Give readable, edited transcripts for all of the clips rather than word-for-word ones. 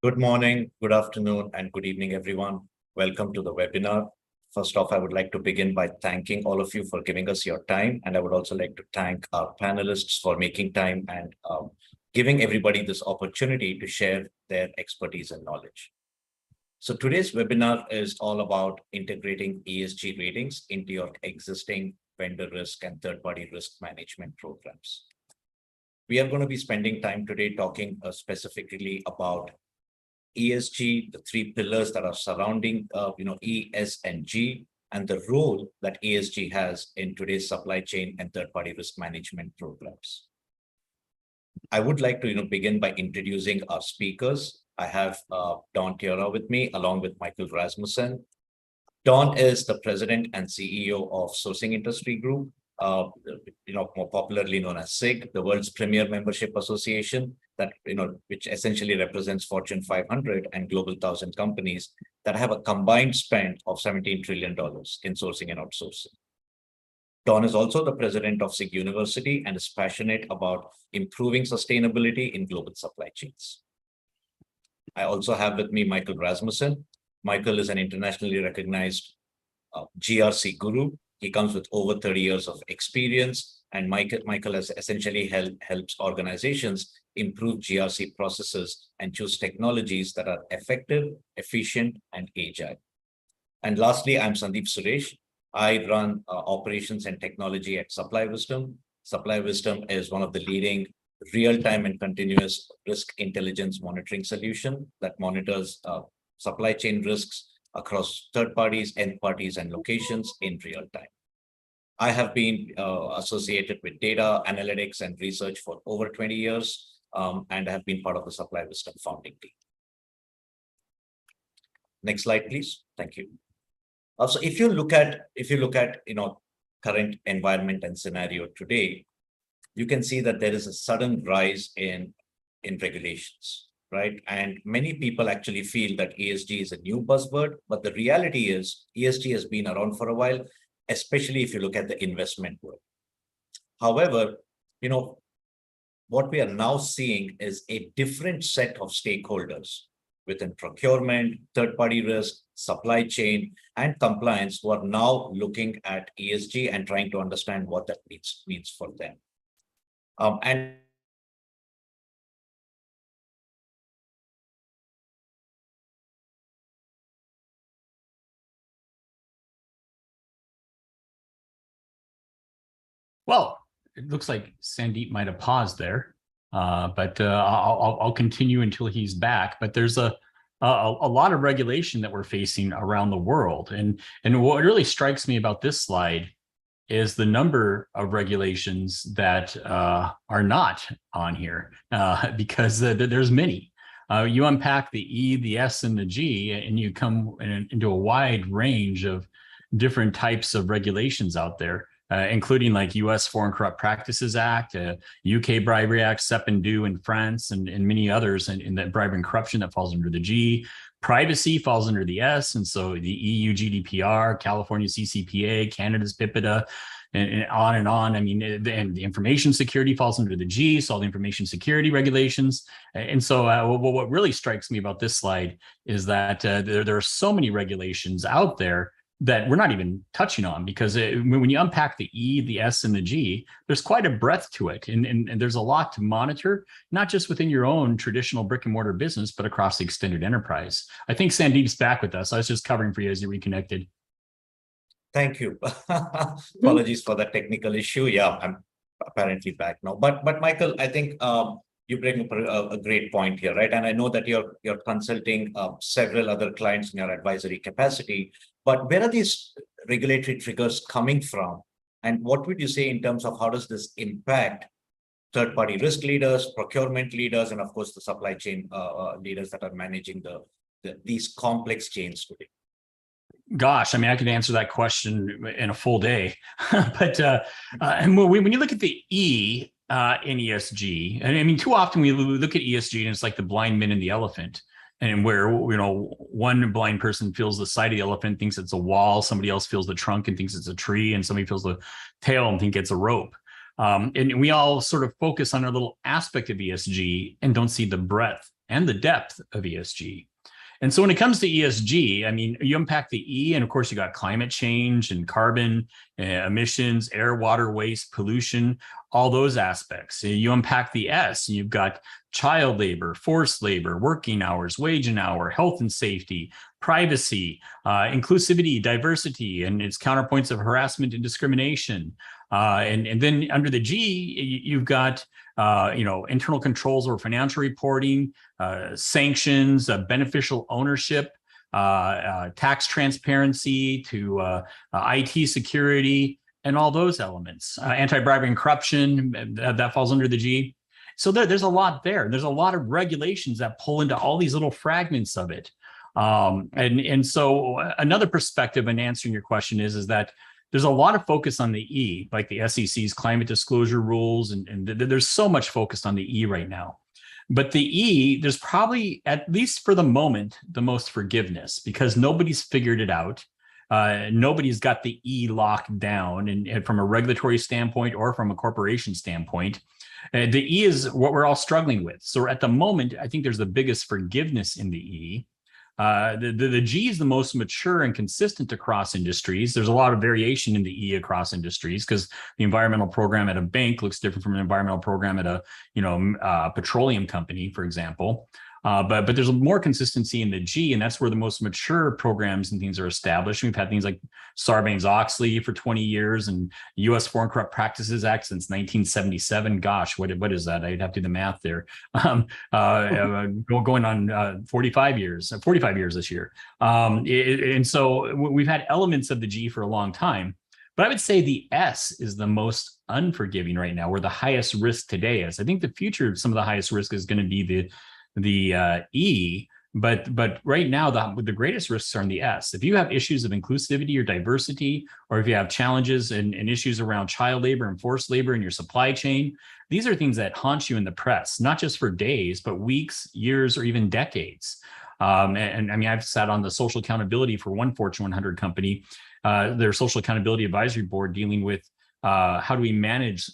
Good morning, good afternoon, and good evening, everyone. Welcome to the webinar. First off, I would like to begin by thanking all of you for giving us your time. And I would also like to thank our panelists for making time and giving everybody this opportunity to share their expertise and knowledge. So today's webinar is all about integrating ESG ratings into your existing vendor risk and third-party risk management programs. We are going to be spending time today talking specifically about ESG, the three pillars that are surrounding E, S, and G, and the role that ESG has in today's supply chain and third-party risk management programs. I would like to begin by introducing our speakers. I have Don Tiara with me, along with Michael Rasmussen. Don is the president and CEO of Sourcing Industry Group, more popularly known as SIG, the world's premier membership association that which essentially represents Fortune 500 and Global 1000 companies that have a combined spend of $17 trillion in sourcing and outsourcing. Don is also the president of SIG University and is passionate about improving sustainability in global supply chains. I also have with me Michael Rasmussen. Michael is an internationally recognized GRC guru. He comes with over 30 years of experience, and Michael has essentially helps organizations improve GRC processes and choose technologies that are effective, efficient, and agile. And lastly, I'm Sandeep Suresh. I run operations and technology at Supply Wisdom. Supply Wisdom is one of the leading real-time and continuous risk intelligence monitoring solution that monitors supply chain risks across third parties, end parties, and locations in real time. I have been associated with data analytics and research for over 20 years, and have been part of the Supply Wisdom founding team. Next slide, please. Thank you. So if you look at current environment and scenario today, you can see that there is a sudden rise in regulations, right? And many people actually feel that ESG is a new buzzword, but the reality is ESG has been around for a while, especially if you look at the investment world. However, what we are now seeing is a different set of stakeholders within procurement, third-party risk, supply chain, and compliance who are now looking at ESG and trying to understand what that means for them. Well, it looks like Sandeep might have paused there, but I'll continue until he's back. But there's a lot of regulation that we're facing around the world, and what really strikes me about this slide is the number of regulations that are not on here, because there's many. You unpack the E, the S, and the G, and you come into a wide range of different types of regulations out there. Including like U.S. Foreign Corrupt Practices Act, UK Bribery Act, SEP and DO in France, and many others, and that bribery and corruption that falls under the G. Privacy falls under the S, and so the EU GDPR, California CCPA, Canada's PIPEDA, and on and on. I mean, and the information security falls under the G, so all the information security regulations. And so what really strikes me about this slide is that there are so many regulations out there that we're not even touching on, because when you unpack the E, the S, and the G, there's quite a breadth to it. And there's a lot to monitor, not just within your own traditional brick and mortar business, but across the extended enterprise. I think Sandeep's back with us. I was just covering for you as you reconnected. Thank you. Apologies for that technical issue. Yeah, I'm apparently back now. But Michael, I think you bring up a great point here, right? And I know that you're consulting several other clients in your advisory capacity. But where are these regulatory triggers coming from? And what would you say in terms of how does this impact third-party risk leaders, procurement leaders, and of course the supply chain leaders that are managing these complex chains today? Gosh, I mean, I could answer that question in a full day. But and when you look at the E in ESG, and I mean, too often we look at ESG and it's like the blind man and the elephant. And where, one blind person feels the side of the elephant, thinks it's a wall, somebody else feels the trunk and thinks it's a tree, and somebody feels the tail and think it's a rope. And we all sort of focus on a little aspect of ESG and don't see the breadth and the depth of ESG. And so when it comes to ESG, I mean, you unpack the E, and of course, you got climate change and carbon emissions, air, water, waste, pollution, all those aspects. You unpack the S, and you've got child labor, forced labor, working hours, wage and hour, health and safety, privacy, inclusivity, diversity, and its counterpoints of harassment and discrimination. And then under the G, you've got internal controls over financial reporting, sanctions, beneficial ownership, tax transparency to IT security, and all those elements. Anti-bribery and corruption, that falls under the G. So there's a lot there. There's a lot of regulations that pull into all these little fragments of it. And so another perspective in answering your question is that there's a lot of focus on the E, like the SEC's climate disclosure rules, and there's so much focused on the E right now. But the E, there's probably, at least for the moment, the most forgiveness, because nobody's figured it out. Nobody's got the E locked down, and from a regulatory standpoint or from a corporation standpoint. The E is what we're all struggling with. So at the moment, I think there's the biggest forgiveness in the E. The G is the most mature and consistent across industries. There's a lot of variation in the E across industries because the environmental program at a bank looks different from an environmental program at a petroleum company, for example. But there's more consistency in the G, and that's where the most mature programs and things are established. We've had things like Sarbanes-Oxley for 20 years and U.S. Foreign Corrupt Practices Act since 1977. Gosh, what is that? I'd have to do the math there. Going on 45 years this year. And so we've had elements of the G for a long time. But I would say the S is the most unforgiving right now, where the highest risk today is. I think the future, some of the highest risk is going to be the E, but right now the greatest risks are in the S. If you have issues of inclusivity or diversity, or if you have challenges and issues around child labor and forced labor in your supply chain, these are things that haunt you in the press, not just for days, but weeks, years, or even decades. And I mean, I've sat on the social accountability for one Fortune 100 company, their social accountability advisory board, dealing with how do we manage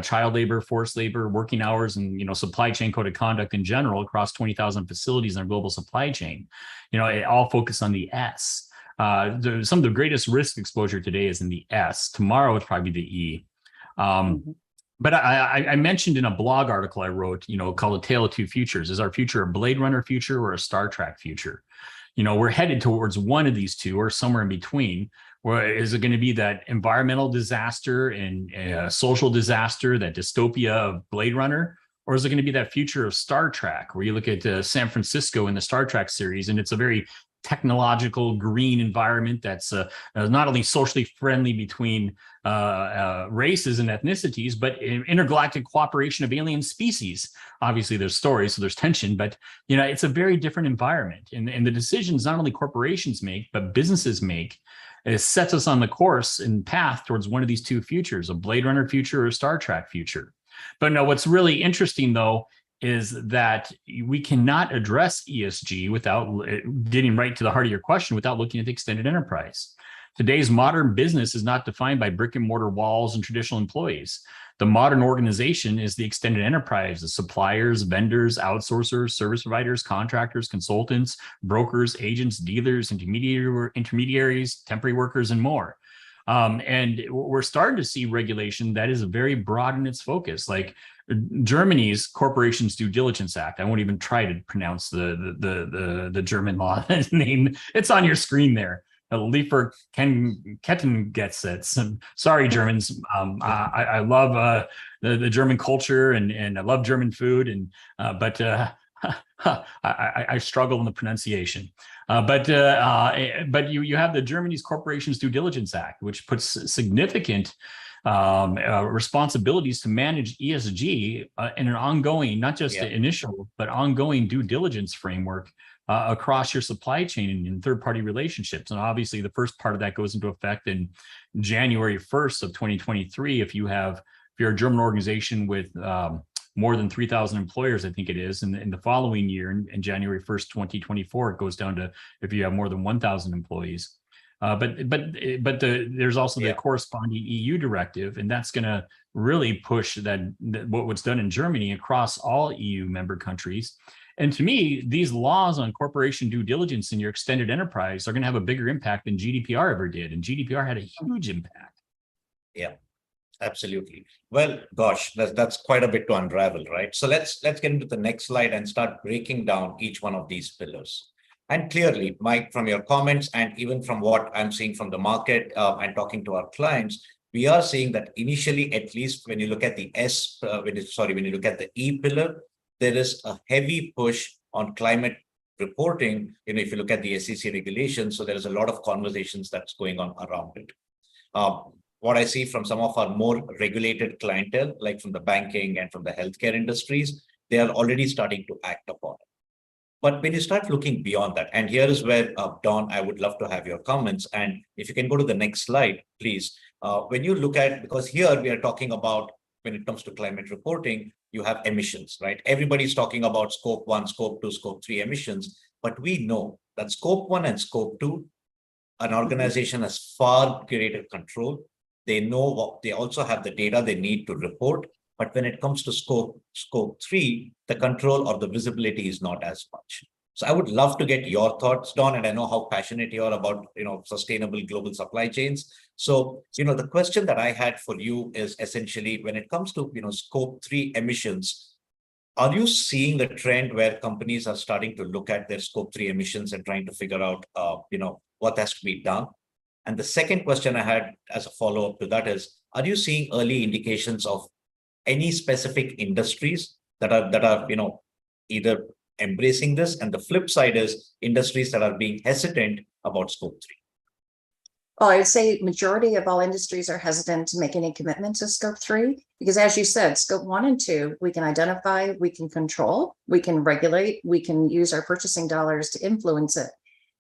child labor, forced labor, working hours, and supply chain code of conduct in general across 20,000 facilities in our global supply chain. It all focused on the S. Some of the greatest risk exposure today is in the S. Tomorrow it's probably the E. But I mentioned in a blog article I wrote, called A Tale of Two Futures. Is our future a Blade Runner future or a Star Trek future? We're headed towards one of these two or somewhere in between. Or is it going to be that environmental disaster and social disaster, that dystopia of Blade Runner? Or is it going to be that future of Star Trek, where you look at San Francisco in the Star Trek series, and it's a very technological, green environment that's not only socially friendly between races and ethnicities, but intergalactic cooperation of alien species. Obviously, there's stories, so there's tension, but it's a very different environment. And the decisions not only corporations make, but businesses make, it sets us on the course and path towards one of these two futures, a Blade Runner future or a Star Trek future. But no, what's really interesting, though, is that we cannot address ESG without getting right to the heart of your question, without looking at the extended enterprise. Today's modern business is not defined by brick and mortar walls and traditional employees. The modern organization is the extended enterprise, the suppliers, vendors, outsourcers, service providers, contractors, consultants, brokers, agents, dealers, intermediaries, temporary workers, and more. And we're starting to see regulation that is very broad in its focus, like Germany's Corporations Due Diligence Act. I won't even try to pronounce the German law name. It's on your screen there. Liefer Kettengesetz. Sorry, Germans. I love the German culture and I love German food, but I struggle in the pronunciation. But you have the Germany's Corporations Due Diligence Act, which puts significant responsibilities to manage ESG in an ongoing, not just initial, but ongoing due diligence framework across your supply chain and third-party relationships. And obviously, the first part of that goes into effect in January 1st of 2023. If you're a German organization with more than 3,000 employers, I think it is, and in the following year, in January 1st, 2024, it goes down to if you have more than 1,000 employees. But there's also the corresponding EU directive, and that's going to really push that what's done in Germany across all EU member countries. And to me, these laws on corporation due diligence in your extended enterprise are going to have a bigger impact than GDPR ever did. And GDPR had a huge impact. Yeah, absolutely. Well, gosh, that's quite a bit to unravel, right? So let's get into the next slide and start breaking down each one of these pillars. And clearly, Mike, from your comments and even from what I'm seeing from the market and talking to our clients, we are seeing that initially, at least when you look at the when you look at the E pillar, there is a heavy push on climate reporting. If you look at the SEC regulations, so there is a lot of conversations that's going on around it. What I see from some of our more regulated clientele, like from the banking and from the healthcare industries, they are already starting to act upon it. But when you start looking beyond that, and here is where, Don, I would love to have your comments. And if you can go to the next slide, please. When you look at, because here we are talking about, when it comes to climate reporting, you have emissions, right? Everybody's talking about scope 1, scope 2, scope 3 emissions. But we know that scope 1 and scope 2, an organization has far greater control. They know what, they also have the data they need to report. But when it comes to scope 3, the control or the visibility is not as much. So I would love to get your thoughts, Don, and I know how passionate you are about, sustainable global supply chains. So, the question that I had for you is essentially when it comes to, scope 3 emissions, are you seeing the trend where companies are starting to look at their scope 3 emissions and trying to figure out, what has to be done? And the second question I had as a follow-up to that is, are you seeing early indications of any specific industries that are either embracing this, and the flip side is industries that are being hesitant about scope 3? Well, I would say majority of all industries are hesitant to make any commitment to scope 3, because as you said, scope 1 and 2, we can identify, we can control, we can regulate, we can use our purchasing dollars to influence it.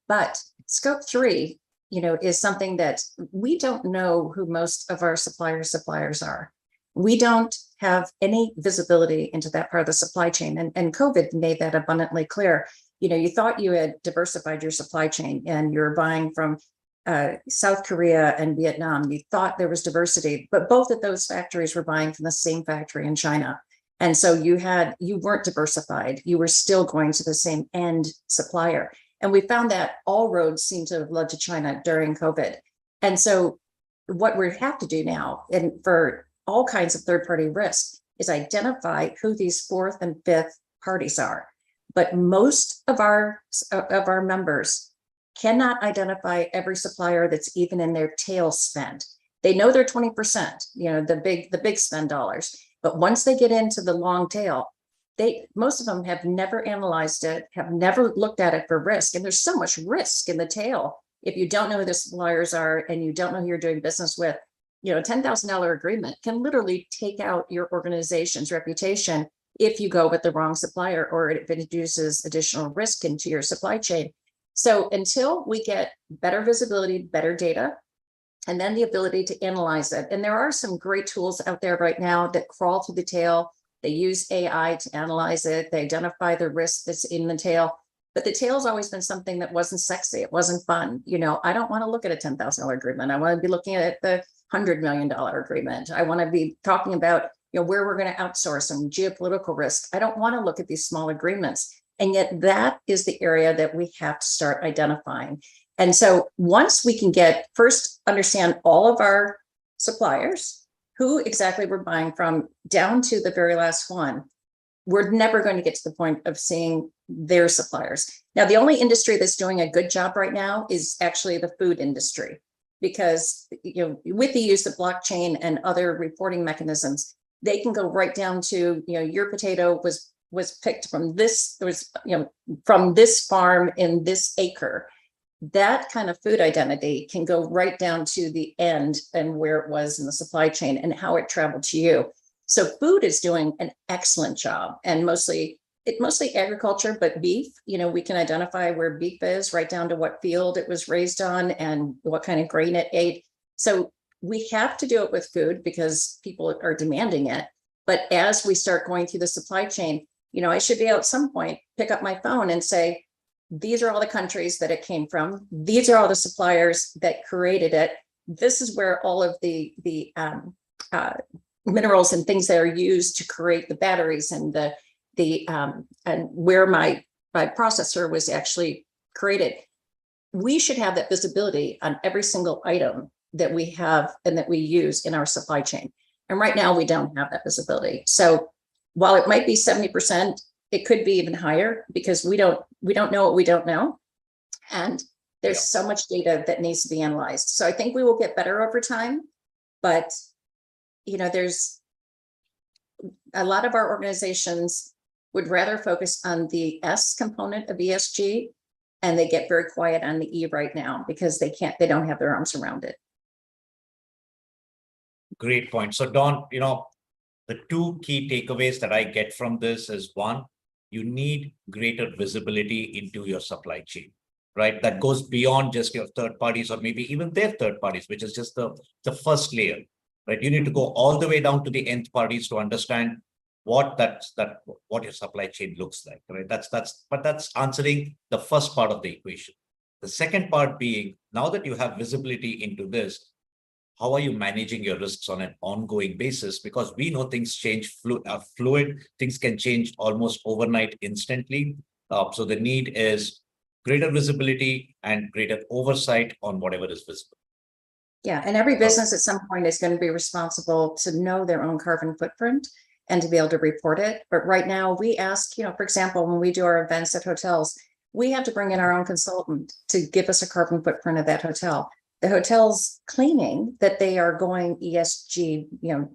But scope 3, is something that we don't know who most of our suppliers are. We don't have any visibility into that part of the supply chain. And COVID made that abundantly clear. You thought you had diversified your supply chain and you're buying from South Korea and Vietnam. You thought there was diversity, but both of those factories were buying from the same factory in China. And so you weren't diversified. You were still going to the same end supplier. And we found that all roads seem to have led to China during COVID. And so what we have to do now, and for all kinds of third-party risk, is identify who these fourth and fifth parties are. But most of our members cannot identify every supplier that's even in their tail spend. They know they're 20%, the big spend dollars. But once they get into the long tail, most of them have never analyzed it, have never looked at it for risk. And there's so much risk in the tail. If you don't know who the suppliers are and you don't know who you're doing business with, a $10,000 agreement can literally take out your organization's reputation if you go with the wrong supplier, or if it introduces additional risk into your supply chain. So until we get better visibility, better data, and then the ability to analyze it. And there are some great tools out there right now that crawl through the tail. They use AI to analyze it. They identify the risk that's in the tail. But the tail's always been something that wasn't sexy. It wasn't fun. I don't want to look at a $10,000 agreement. I want to be looking at the $100 million agreement. I want to be talking about, where we're going to outsource and geopolitical risk. I don't want to look at these small agreements. And yet that is the area that we have to start identifying. And so once we can understand all of our suppliers, who exactly we're buying from, down to the very last one, we're never going to get to the point of seeing their suppliers. Now, the only industry that's doing a good job right now is actually the food industry, because with the use of blockchain and other reporting mechanisms, they can go right down to your potato was picked from this, from this farm in this acre. That kind of food identity can go right down to the end and where it was in the supply chain and how it traveled to you. So food is doing an excellent job, and mostly agriculture, but beef, we can identify where beef is, right down to what field it was raised on and what kind of grain it ate. So we have to do it with food because people are demanding it. But as we start going through the supply chain, I should be able at some point pick up my phone and say, these are all the countries that it came from. These are all the suppliers that created it. This is where all of the minerals and things that are used to create the batteries and the and where my processor was actually created, we should have that visibility on every single item that we have and that we use in our supply chain. And right now we don't have that visibility. So while it might be 70%, it could be even higher because we don't know what we don't know. And there's so much data that needs to be analyzed. So I think we will get better over time, but there's a lot of our organizations would rather focus on the S component of ESG, and they get very quiet on the E right now because they don't have their arms around it. Great point. So Dawn, the two key takeaways that I get from this is one, you need greater visibility into your supply chain, right? That goes beyond just your third parties or maybe even their third parties, which is just the first layer, right? You need to go all the way down to the nth parties to understand what your supply chain looks like, right? That's answering the first part of the equation. The second part being, now that you have visibility into this, how are you managing your risks on an ongoing basis? Because we know things change fluid, things can change almost overnight instantly. So the need is greater visibility and greater oversight on whatever is visible. Yeah, and every business at some point is going to be responsible to know their own carbon footprint and to be able to report it. But right now we ask, for example, when we do our events at hotels, we have to bring in our own consultant to give us a carbon footprint of that hotel. The hotel's claiming that they are going ESG,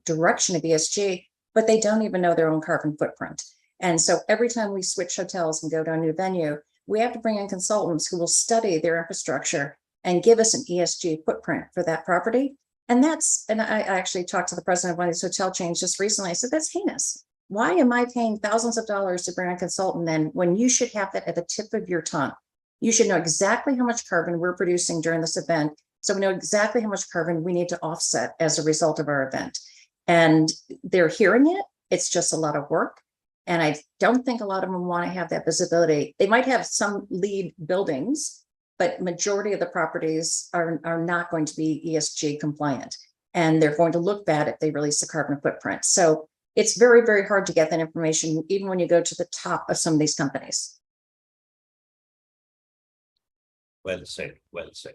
direction of ESG, but they don't even know their own carbon footprint. And so every time we switch hotels and go to a new venue, we have to bring in consultants who will study their infrastructure and give us an ESG footprint for that property. And I actually talked to the president of one of these hotel chains just recently. I said, that's heinous. Why am I paying thousands of dollars to bring a consultant then when you should have that at the tip of your tongue? You should know exactly how much carbon we're producing during this event. So we know exactly how much carbon we need to offset as a result of our event. And they're hearing it. It's just a lot of work. And I don't think a lot of them want to have that visibility. They might have some lead buildings, but majority of the properties are not going to be ESG compliant. And they're going to look bad if they release a carbon footprint. So it's very, very hard to get that information, even when you go to the top of some of these companies. Well said, well said.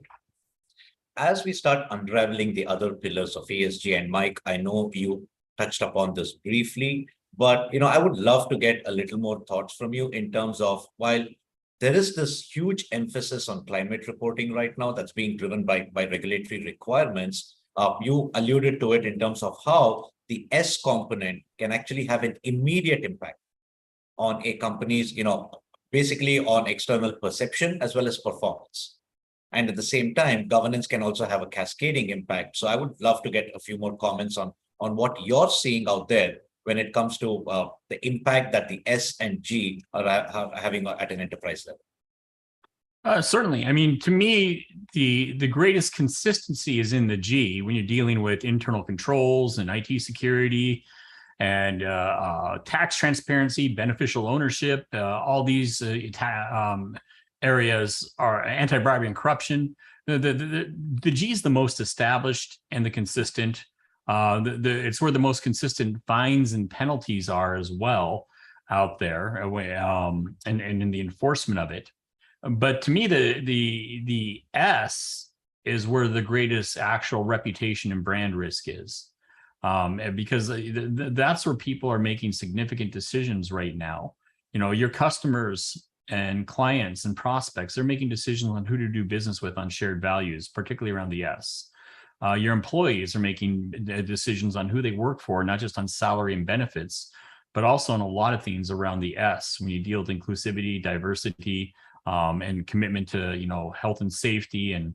As we start unraveling the other pillars of ESG, and Mike, I know you touched upon this briefly, but I would love to get a little more thoughts from you in terms of, while there is this huge emphasis on climate reporting right now that's being driven by regulatory requirements, you alluded to it in terms of how the S component can actually have an immediate impact on a company's, basically on external perception as well as performance. And at the same time, governance can also have a cascading impact. So I would love to get a few more comments on what you're seeing out there when it comes to the impact that the S and G are having at an enterprise level. Certainly. I mean, to me, the greatest consistency is in the G when you're dealing with internal controls and IT security and tax transparency, beneficial ownership, all these areas are anti-bribery and corruption. The G is the most established and the consistent. It's where the most consistent fines and penalties are as well out there, and in the enforcement of it. But to me, the S is where the greatest actual reputation and brand risk is, because that's where people are making significant decisions right now. Your customers and clients and prospects, they're making decisions on who to do business with on shared values, particularly around the S. Your employees are making decisions on who they work for, not just on salary and benefits, but also on a lot of things around the S when you deal with inclusivity, diversity, and commitment to health and safety and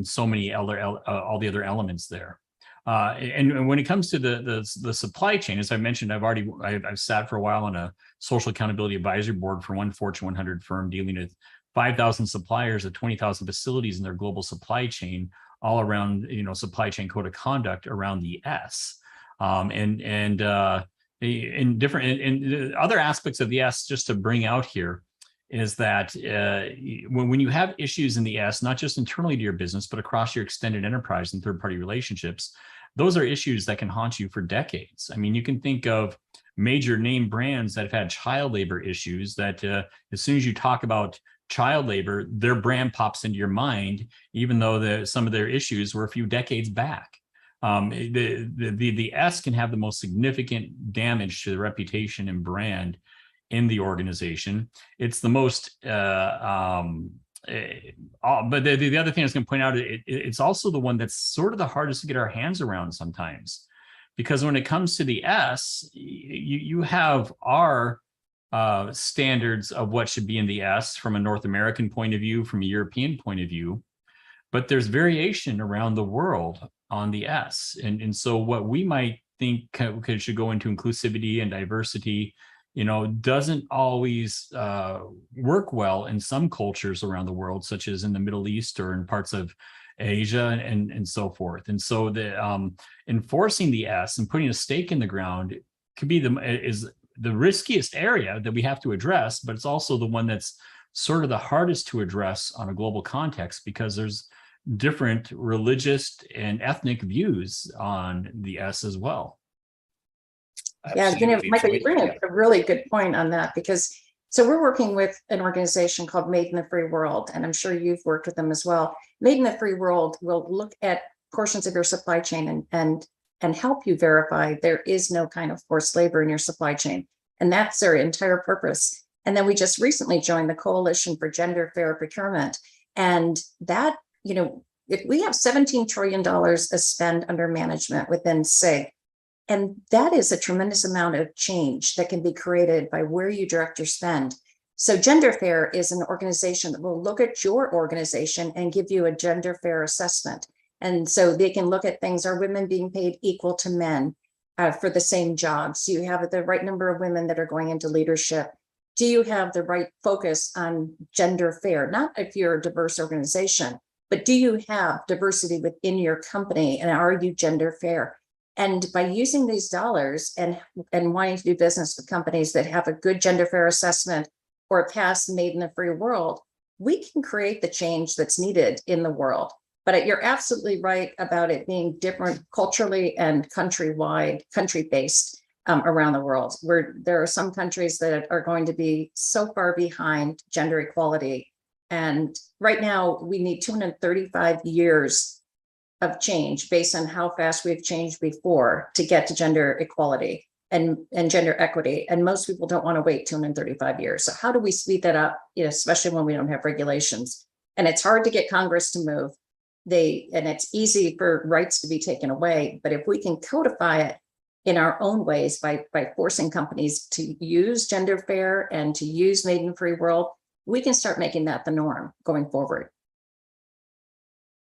so many other all the other elements there. And when it comes to the supply chain, as I mentioned, I've sat for a while on a social accountability advisory board for one Fortune 100 firm dealing with 5,000 suppliers at 20,000 facilities in their global supply chain, all around supply chain code of conduct around the S, and in different and other aspects of the S. Just to bring out here is that when you have issues in the S, not just internally to your business, but across your extended enterprise and third-party relationships, those are issues that can haunt you for decades. I mean, you can think of major name brands that have had child labor issues that as soon as you talk about child labor, their brand pops into your mind, even though some of their issues were a few decades back. The S can have the most significant damage to the reputation and brand in the organization. It's the most, but the other thing I was going to point out, it's also the one that's sort of the hardest to get our hands around sometimes, because when it comes to the S, you have our standards of what should be in the S from a North American point of view, from a European point of view, but there's variation around the world on the S. And so what we might think should go into inclusivity and diversity, doesn't always work well in some cultures around the world, such as in the Middle East or in parts of Asia and so forth. And so the enforcing the S and putting a stake in the ground could be is the riskiest area that we have to address, but it's also the one that's sort of the hardest to address on a global context, because there's different religious and ethnic views on the S as well. Absolutely. Yeah, Michael, you bring up a really good point on that, because so we're working with an organization called Made in the Free World, and I'm sure you've worked with them as well. Made in the Free World will look at portions of your supply chain and help you verify there is no kind of forced labor in your supply chain. And that's their entire purpose. And then we just recently joined the Coalition for Gender Fair Procurement. And that, if we have $17 trillion of spend under management within SIG, and that is a tremendous amount of change that can be created by where you direct your spend. So Gender Fair is an organization that will look at your organization and give you a gender fair assessment. And so they can look at things, are women being paid equal to men for the same jobs? Do you have the right number of women that are going into leadership? Do you have the right focus on gender fair? Not if you're a diverse organization, but do you have diversity within your company, and are you gender fair? And by using these dollars and wanting to do business with companies that have a good gender fair assessment or a past Made in the Free World, we can create the change that's needed in the world. But you're absolutely right about it being different culturally and country-based around the world, where there are some countries that are going to be so far behind gender equality. And right now, we need 235 years of change based on how fast we've changed before to get to gender equality and gender equity. And most people don't want to wait 235 years. So how do we speed that up, especially when we don't have regulations? And it's hard to get Congress to move. And it's easy for rights to be taken away. But if we can codify it in our own ways by forcing companies to use gender fair and to use Made in the Free World, we can start making that the norm going forward.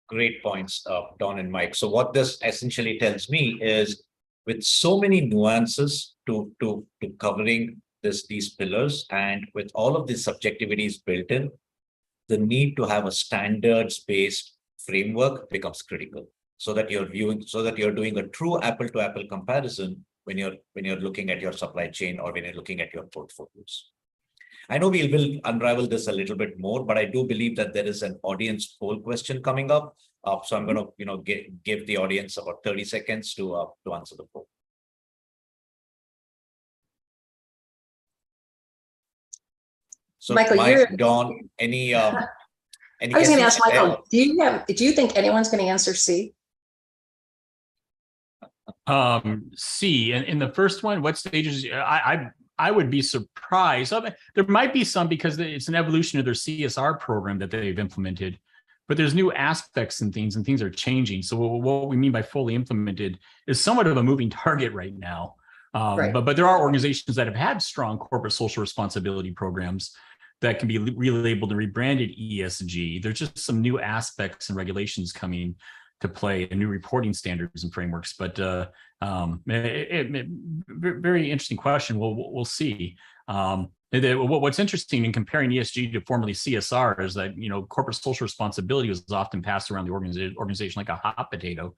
Great points, Don and Mike. So what this essentially tells me is, with so many nuances to covering these pillars, and with all of these subjectivities built in, the need to have a standards-based framework becomes critical, so that you're doing a true apple-to-apple comparison when you're looking at your supply chain or when you're looking at your portfolios. I know we will unravel this a little bit more, but I do believe that there is an audience poll question coming up. So I'm going to give the audience about 30 seconds to answer the poll. So Michael, Mike, Don, any I was going to ask Michael, do you think anyone's going to answer C? C, in the first one, what stages? I would be surprised. There might be some, because it's an evolution of their CSR program that they've implemented, but there's new aspects and things are changing. So what we mean by fully implemented is somewhat of a moving target right now. Right. But there are organizations that have had strong corporate social responsibility programs that can be relabeled and rebranded ESG. There's just some new aspects and regulations coming to play, and new reporting standards and frameworks. But very interesting question. We'll see. What's interesting in comparing ESG to formerly CSR is that corporate social responsibility was often passed around the organization like a hot potato,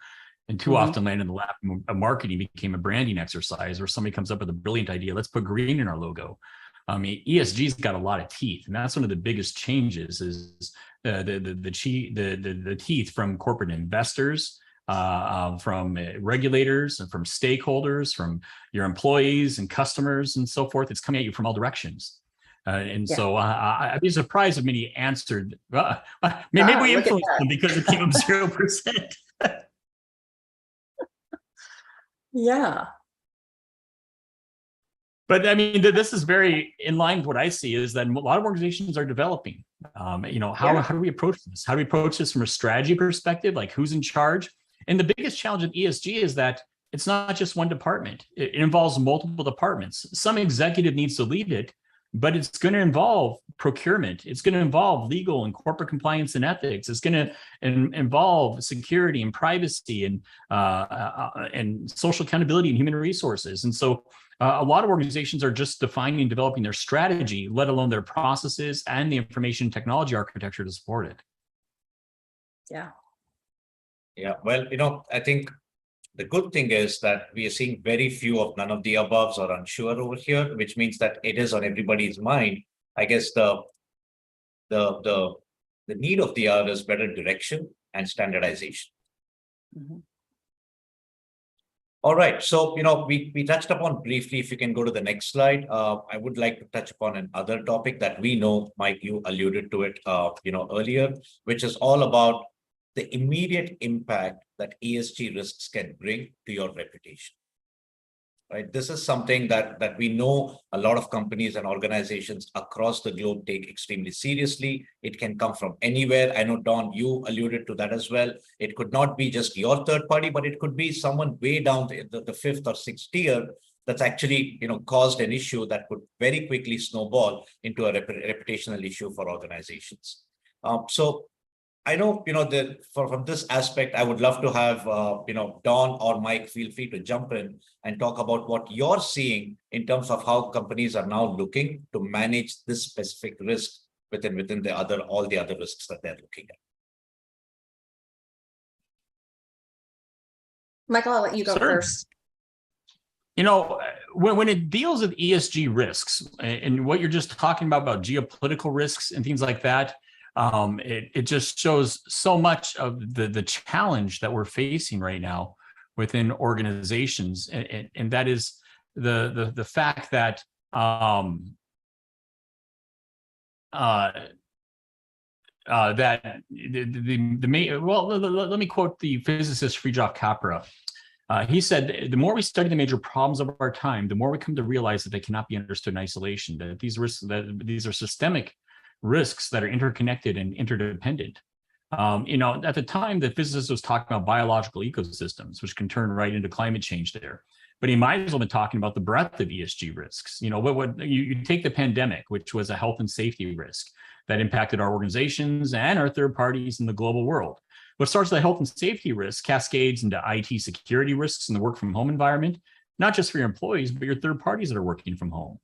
and too often landed in the lap of marketing became a branding exercise, where somebody comes up with a brilliant idea. Let's put green in our logo. I mean, ESG's got a lot of teeth, and that's one of the biggest changes is the teeth from corporate investors, from regulators and from stakeholders, from your employees and customers and so forth. It's coming at you from all directions. So I'd be surprised if many answered. Maybe we influenced them because it came up 0%. Yeah. But I mean, this is very in line with what I see is that a lot of organizations are developing. How do we approach this? How do we approach this from a strategy perspective? Like who's in charge? And the biggest challenge of ESG is that it's not just one department. It involves multiple departments. Some executive needs to lead it, but it's going to involve procurement. It's going to involve legal and corporate compliance and ethics. It's going to involve security and privacy and social accountability and human resources. And so a lot of organizations are just defining and developing their strategy, let alone their processes and the information technology architecture to support it. Yeah. Yeah. Well, I think the good thing is that we are seeing very few of none of the aboves or unsure over here, which means that it is on everybody's mind. I guess the need of the hour is better direction and standardization. Mm-hmm. All right. So, we touched upon briefly, if you can go to the next slide, I would like to touch upon another topic that we know, Mike, you alluded to it, earlier, which is all about the immediate impact that ESG risks can bring to your reputation. Right. This is something that we know a lot of companies and organizations across the globe take extremely seriously. It can come from anywhere. I know, Don, you alluded to that as well. It could not be just your third party, but it could be someone way down the fifth or sixth tier that's actually, caused an issue that could very quickly snowball into a reputational issue for organizations. So I know, from this aspect, I would love to have, Don or Mike, feel free to jump in and talk about what you're seeing in terms of how companies are now looking to manage this specific risk within all the other risks that they're looking at. Michael, I'll let you go first. When it deals with ESG risks and what you're just talking about geopolitical risks and things like that, it just shows so much of the challenge that we're facing right now within organizations, and that is the fact that that the main, well, let me quote the physicist Friedrich Capra. He said, the more we study the major problems of our time, the more we come to realize that they cannot be understood in isolation, that these risks, that these are systemic risks that are interconnected and interdependent. At the time, the physicist was talking about biological ecosystems, which can turn right into climate change there. But he might as well have been talking about the breadth of ESG risks. You take the pandemic, which was a health and safety risk that impacted our organizations and our third parties in the global world. What starts with the health and safety risk cascades into IT security risks in the work from home environment, not just for your employees, but your third parties that are working from home.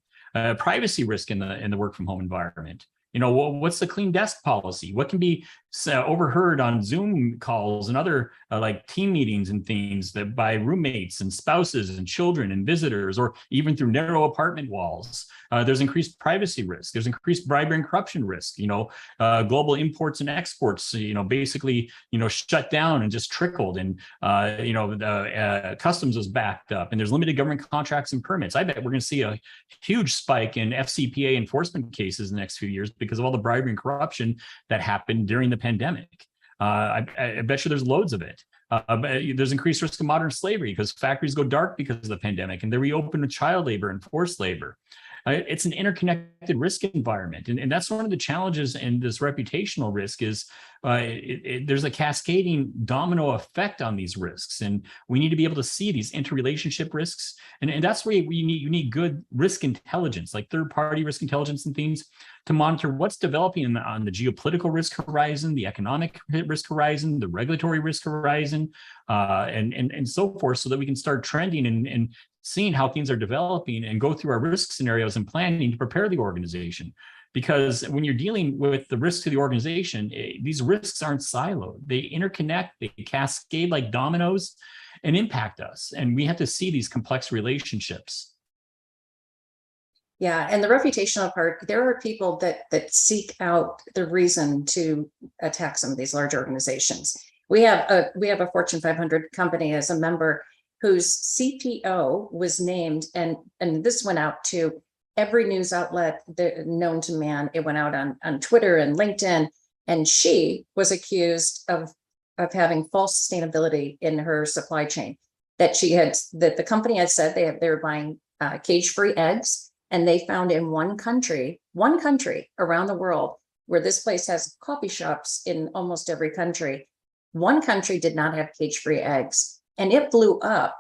Privacy risk in the work from home environment. What's the clean desk policy? What can be overheard on Zoom calls and other like team meetings and things that by roommates and spouses and children and visitors, or even through narrow apartment walls? There's increased privacy risk. There's increased bribery and corruption risk. Global imports and exports, basically, shut down and just trickled, and customs was backed up, and there's limited government contracts and permits. I bet we're going to see a huge spike in FCPA enforcement cases in the next few years because of all the bribery and corruption that happened during the pandemic. I bet you there's loads of it. There's increased risk of modern slavery because factories go dark because of the pandemic, and they reopen with child labor and forced labor. It's an interconnected risk environment. And that's one of the challenges in this reputational risk is there's a cascading domino effect on these risks. And we need to be able to see these interrelationship risks. And that's where you need good risk intelligence, like third-party risk intelligence and things, to monitor what's developing on the geopolitical risk horizon, the economic risk horizon, the regulatory risk horizon, and so forth, so that we can start trending and seeing how things are developing and go through our risk scenarios and planning to prepare the organization. Because when you're dealing with the risk to the organization, these risks aren't siloed. They interconnect, they cascade like dominoes and impact us. And we have to see these complex relationships. Yeah, and the reputational part, there are people that seek out the reason to attack some of these large organizations. We have a Fortune 500 company as a member whose CPO was named, and this went out to every news outlet known to man. It went out on Twitter and LinkedIn, and she was accused of having false sustainability in her supply chain. That the company had said they were buying cage-free eggs, and they found in one country around the world, where this place has coffee shops in almost every country, one country did not have cage-free eggs, and it blew up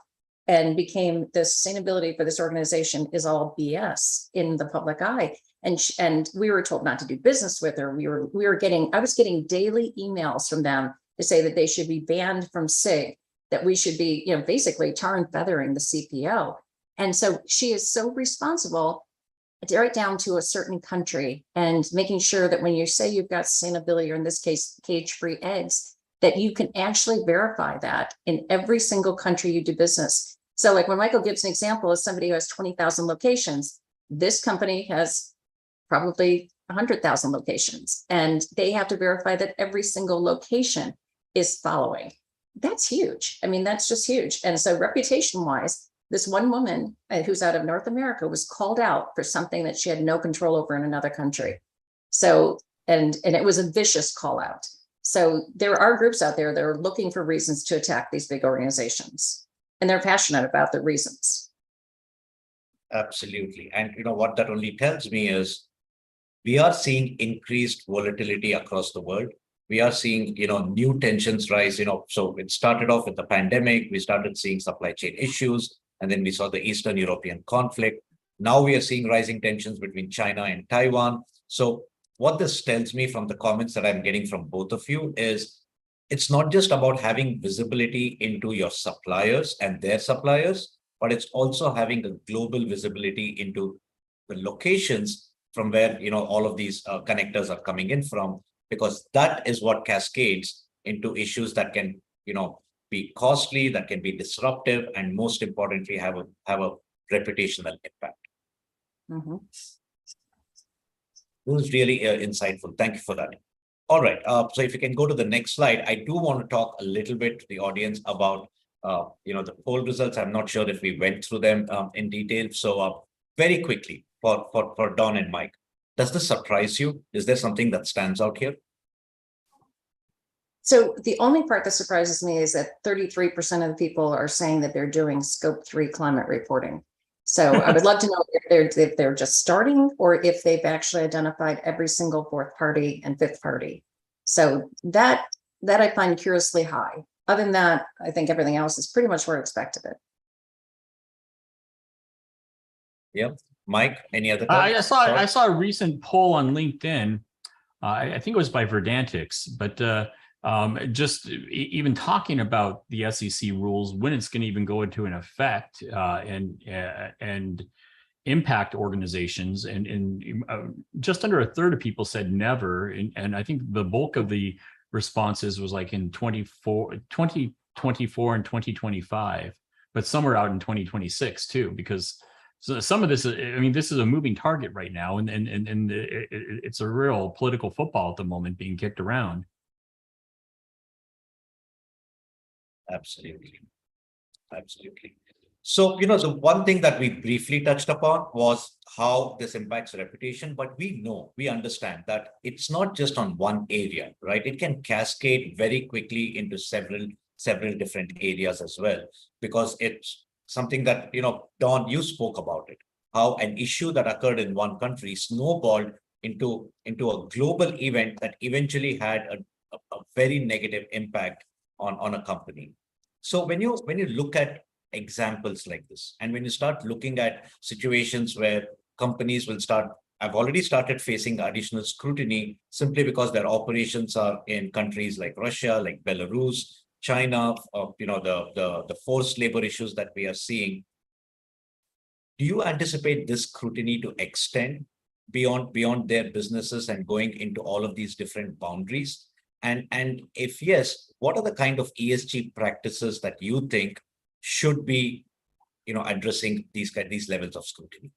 and became the sustainability for this organization is all BS in the public eye. And we were told not to do business with her. I was getting daily emails from them to say that they should be banned from SIG, that we should be, basically tar and feathering the CPO. And so she is so responsible right down to a certain country, and making sure that when you say you've got sustainability, or in this case, cage-free eggs, that you can actually verify that in every single country you do business. So like when Michael gives an example of somebody who has 20,000 locations, this company has probably 100,000 locations, and they have to verify that every single location is following. That's huge. I mean, that's just huge. And so reputation wise, this one woman who's out of North America was called out for something that she had no control over in another country. So, and it was a vicious call out. So there are groups out there that are looking for reasons to attack these big organizations, and they're passionate about the reasons. Absolutely. And what that only tells me is we are seeing increased volatility across the world. We are seeing, new tensions rise, so it started off with the pandemic. We started seeing supply chain issues, and then we saw the Eastern European conflict. Now we are seeing rising tensions between China and Taiwan. So what this tells me from the comments that I'm getting from both of you is it's not just about having visibility into your suppliers and their suppliers, but it's also having a global visibility into the locations from where, all of these connectors are coming in from, because that is what cascades into issues that can, be costly, that can be disruptive, and most importantly, have a reputational impact. Mm-hmm. It was really insightful. Thank you for that. All right. So if you can go to the next slide, I do want to talk a little bit to the audience about, the poll results. I'm not sure if we went through them in detail. So very quickly for Don and Mike, does this surprise you? Is there something that stands out here? So the only part that surprises me is that 33% of the people are saying that they're doing scope 3 climate reporting. So I would love to know if they're just starting, or if they've actually identified every single fourth party and fifth party. So that I find curiously high. Other than that, I think everything else is pretty much where I expected it. Yeah. Mike, any other thoughts? I saw a recent poll on LinkedIn. I think it was by Verdantix, but just even talking about the SEC rules, when it's going to even go into an effect, and impact organizations, and just under a third of people said never, and I think the bulk of the responses was like in 2024 and 2025, but some are out in 2026 too, because so some of this, this is a moving target right now, and it's a real political football at the moment being kicked around. Absolutely. So, the one thing that we briefly touched upon was how this impacts reputation, but we understand that it's not just on one area, right? It can cascade very quickly into several different areas as well, because it's something that, Don, you spoke about it, how an issue that occurred in one country snowballed into a global event that eventually had a very negative impact on a company. So when you look at examples like this, and when you start looking at situations where companies have already started facing additional scrutiny simply because their operations are in countries like Russia, like Belarus, China, the forced labor issues that we are seeing, do you anticipate this scrutiny to extend beyond their businesses and going into all of these different boundaries? And if yes, what are the kind of ESG practices that you think should be, addressing these levels of scrutiny?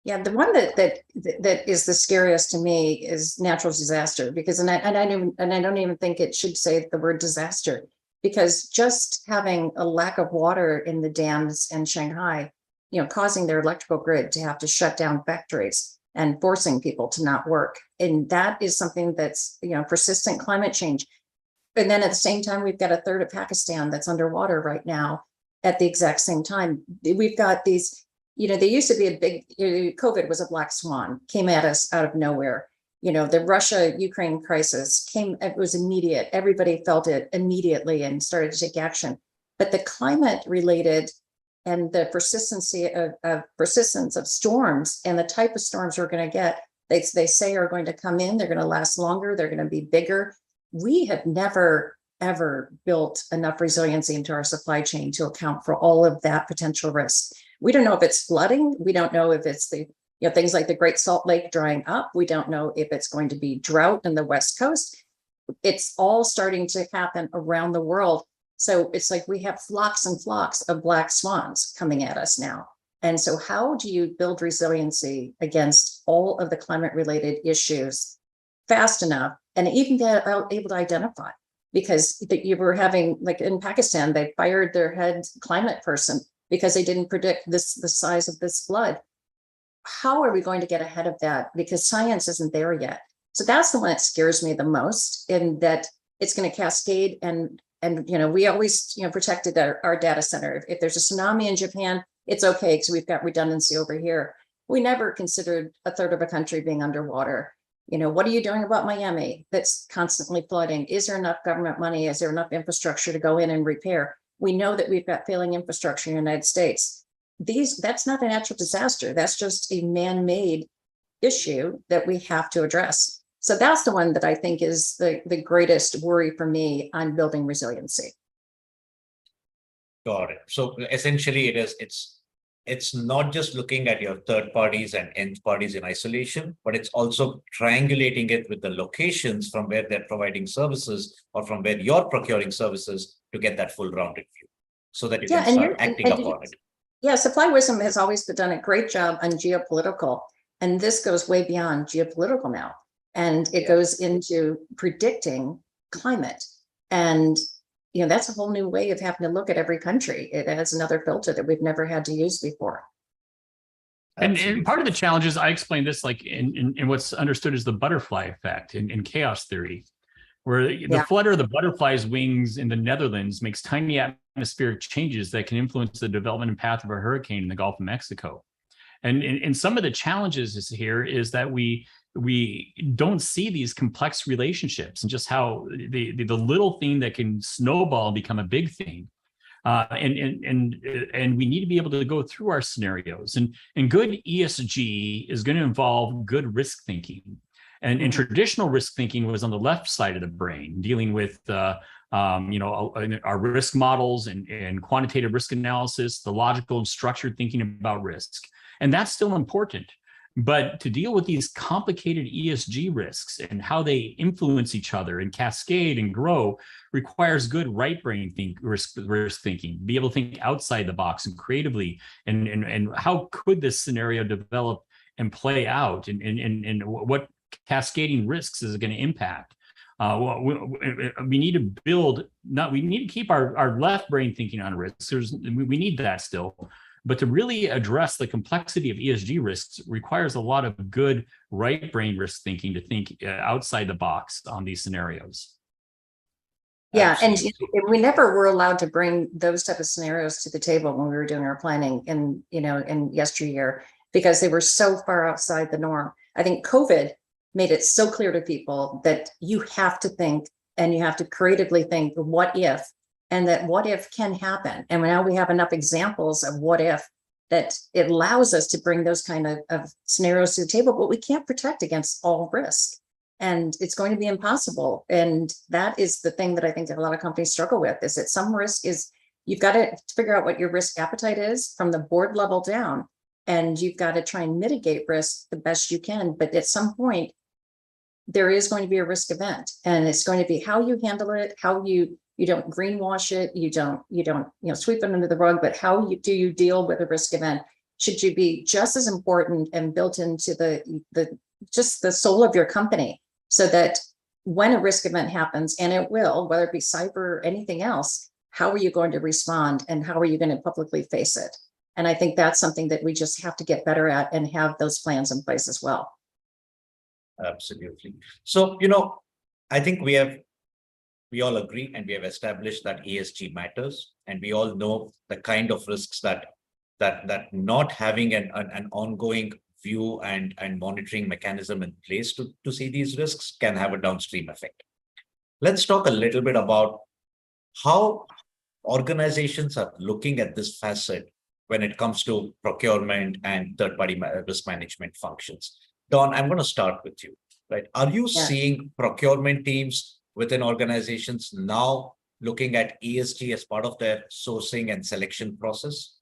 Yeah, the one that is the scariest to me is natural disaster, because I don't even think it should say the word disaster, because just having a lack of water in the dams in Shanghai, causing their electrical grid to have to shut down factories and forcing people to not work. And that is something that's, persistent climate change. And then at the same time, we've got a third of Pakistan that's underwater right now at the exact same time. We've got these, they used to be a big, COVID was a black swan, came at us out of nowhere. The Russia-Ukraine crisis came, it was immediate. Everybody felt it immediately and started to take action. But the climate related and the persistence of storms and the type of storms we're going to get, they say are going to come in, they're going to last longer, they're going to be bigger. We have never, ever built enough resiliency into our supply chain to account for all of that potential risk. We don't know if it's flooding. We don't know if it's the, things like the Great Salt Lake drying up. We don't know if it's going to be drought in the West Coast. It's all starting to happen around the world. So it's like we have flocks and flocks of black swans coming at us now. And so how do you build resiliency against all of the climate related issues fast enough and even get able to identify? Because you were having, like in Pakistan, they fired their head climate person because they didn't predict the size of this flood. How are we going to get ahead of that? Because science isn't there yet. So that's the one that scares me the most, in that it's going to cascade. And we always, protected our data center. If there's a tsunami in Japan, it's okay because we've got redundancy over here. We never considered a third of a country being underwater. What are you doing about Miami that's constantly flooding? Is there enough government money? Is there enough infrastructure to go in and repair? We know that we've got failing infrastructure in the United States. That's not a natural disaster. That's just a man-made issue that we have to address. So that's the one that I think is the greatest worry for me on building resiliency. Got it. So essentially it's not just looking at your third parties and nth parties in isolation, but it's also triangulating it with the locations from where they're providing services or from where you're procuring services to get that full rounded view so that you can start acting upon it. Yeah, Supply Wisdom has always done a great job on geopolitical, and this goes way beyond geopolitical now. And it goes into predicting climate. And that's a whole new way of having to look at every country. It adds another filter that we've never had to use before. And part of the challenge is, I explained this like in what's understood as the butterfly effect in chaos theory, where the flutter of the butterfly's wings in the Netherlands makes tiny atmospheric changes that can influence the development and path of a hurricane in the Gulf of Mexico. And some of the challenges here is that we don't see these complex relationships and just how the little thing that can snowball and become a big thing. And we need to be able to go through our scenarios. And good ESG is going to involve good risk thinking. And traditional risk thinking was on the left side of the brain, dealing with our risk models and quantitative risk analysis, the logical and structured thinking about risk. And that's still important. But to deal with these complicated ESG risks and how they influence each other and cascade and grow requires good right brain risk thinking, be able to think outside the box and creatively, and how could this scenario develop and play out, and what cascading risks is it going to impact. We need to keep our left brain thinking on risks. We need that still. But to really address the complexity of ESG risks requires a lot of good right brain risk thinking, to think outside the box on these scenarios. Yeah, Absolutely. And we never were allowed to bring those type of scenarios to the table when we were doing our planning in yesteryear, because they were so far outside the norm. I think COVID made it so clear to people that you have to think, and you have to creatively think, what if? And that what if can happen. And now we have enough examples of what if that it allows us to bring those kind of scenarios to the table, but we can't protect against all risk. And it's going to be impossible. And that is the thing that I think that a lot of companies struggle with, is that some risk is, you've got to figure out what your risk appetite is from the board level down. And you've got to try and mitigate risk the best you can. But at some point, there is going to be a risk event, and it's going to be how you handle it, how you don't greenwash it, you don't sweep it under the rug, but how do you deal with a risk event? should you be just as important and built into just the soul of your company, so that when a risk event happens, and it will, whether it be cyber or anything else, how are you going to respond and how are you going to publicly face it? And I think that's something that we just have to get better at and have those plans in place as well. Absolutely. So, I think we all agree and we have established that ESG matters, and we all know the kind of risks that not having an ongoing view and monitoring mechanism in place to see these risks can have a downstream effect. Let's talk a little bit about how organizations are looking at this facet when it comes to procurement and third-party risk management functions. Dawn, I'm going to start with you, right? Are you seeing procurement teams within organizations now looking at ESG as part of their sourcing and selection process?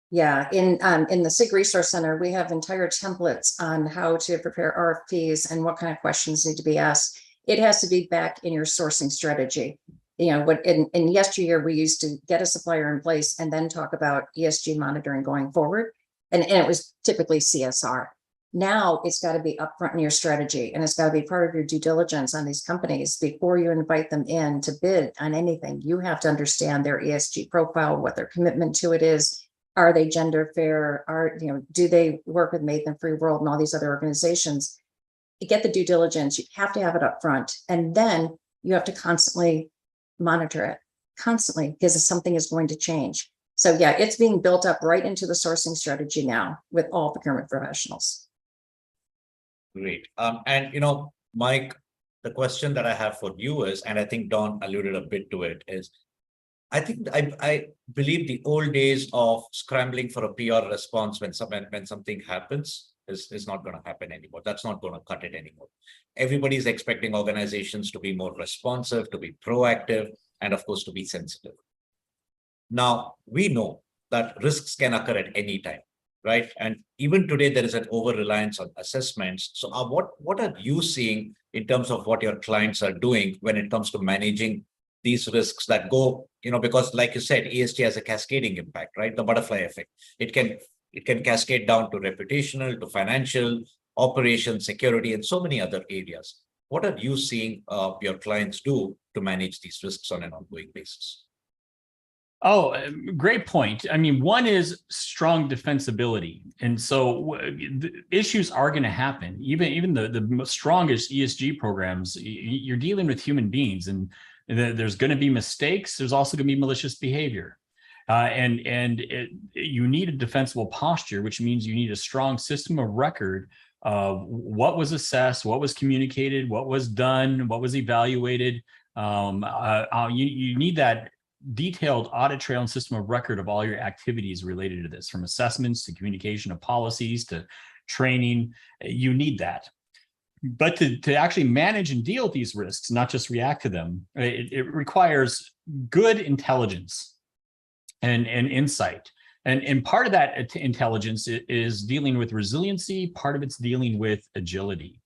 Yeah, in the SIG Resource Center, we have entire templates on how to prepare RFPs and what kind of questions need to be asked. It has to be back in your sourcing strategy. What in yesteryear, we used to get a supplier in place and then talk about ESG monitoring going forward. And it was typically CSR. Now it's got to be upfront in your strategy, and it's got to be part of your due diligence on these companies before you invite them in to bid on anything. You have to understand their ESG profile, what their commitment to it is. Are they gender fair? Do they work with Made in the Free World and all these other organizations? You get the due diligence. You have to have it up front, and then you have to constantly monitor it, because something is going to change. So yeah, it's being built up right into the sourcing strategy now with all procurement professionals. Great. Mike, the question that I have for you is, and I think Dawn alluded a bit to it, is I believe the old days of scrambling for a PR response when something happens is not going to happen anymore. That's not going to cut it anymore. Everybody's expecting organizations to be more responsive, to be proactive, and of course, to be sensitive. Now, we know that risks can occur at any time, right? And even today, there is an over-reliance on assessments. So what are you seeing in terms of what your clients are doing when it comes to managing these risks that go, because like you said, ESG has a cascading impact, right? The butterfly effect. It can cascade down to reputational, to financial, operations, security, and so many other areas. What are you seeing your clients do to manage these risks on an ongoing basis? Oh, great point. I mean, one is strong defensibility. And so the issues are going to happen. Even the strongest ESG programs, you're dealing with human beings, and there's going to be mistakes. There's also going to be malicious behavior. You need a defensible posture, which means you need a strong system of record of what was assessed, what was communicated, what was done, what was evaluated. You need that detailed audit trail and system of record of all your activities related to this, from assessments to communication of policies to training. You need that. But to actually manage and deal with these risks, not just react to them, it requires good intelligence and insight. And part of that intelligence is dealing with resiliency. Part of it's dealing with agility.